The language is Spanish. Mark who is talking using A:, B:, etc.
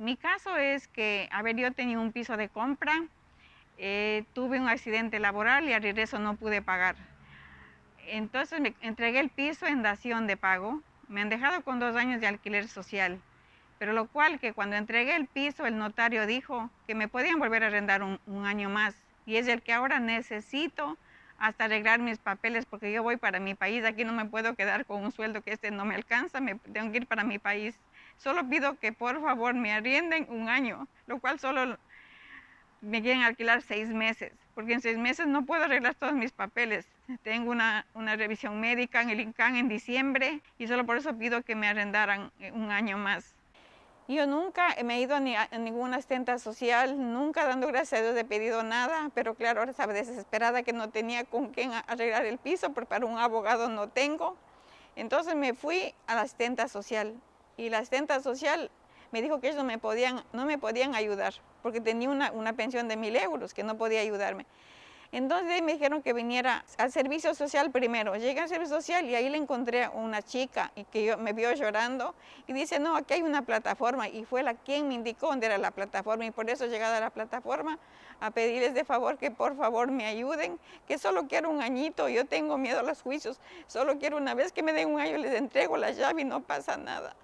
A: Mi caso es que, a ver, yo tenía un piso de compra, tuve un accidente laboral y al regreso no pude pagar. Entonces me entregué el piso en dación de pago. Me han dejado con 2 años de alquiler social. Pero lo cual que cuando entregué el piso, el notario dijo que me podían volver a arrendar un año más. Y es el que ahora necesito hasta arreglar mis papeles porque yo voy para mi país. Aquí no me puedo quedar con un sueldo que no me alcanza, me tengo que ir para mi país. Solo pido que por favor me arrienden un año, lo cual solo me quieren alquilar 6 meses, porque en 6 meses no puedo arreglar todos mis papeles. Tengo una revisión médica en el INCAN en diciembre y solo por eso pido que me arrendaran un año más. Yo nunca me he ido a ninguna asistenta social, nunca dando gracias a Dios he pedido nada, pero claro, ahora estaba desesperada que no tenía con quién arreglar el piso, porque para un abogado no tengo. Entonces me fui a la asistenta social y la asistenta social me dijo que ellos no me podían ayudar porque tenía una pensión de 1.000 euros, que no podía ayudarme. Entonces me dijeron que viniera al servicio social primero. Llegué al servicio social y ahí le encontré a una chica y que me vio llorando y dice, no, aquí hay una plataforma, y fue quien me indicó dónde era la plataforma, y por eso he llegado a la plataforma a pedirles de favor que por favor me ayuden, que solo quiero un añito, yo tengo miedo a los juicios, solo quiero una vez que me den un año, les entrego la llave y no pasa nada.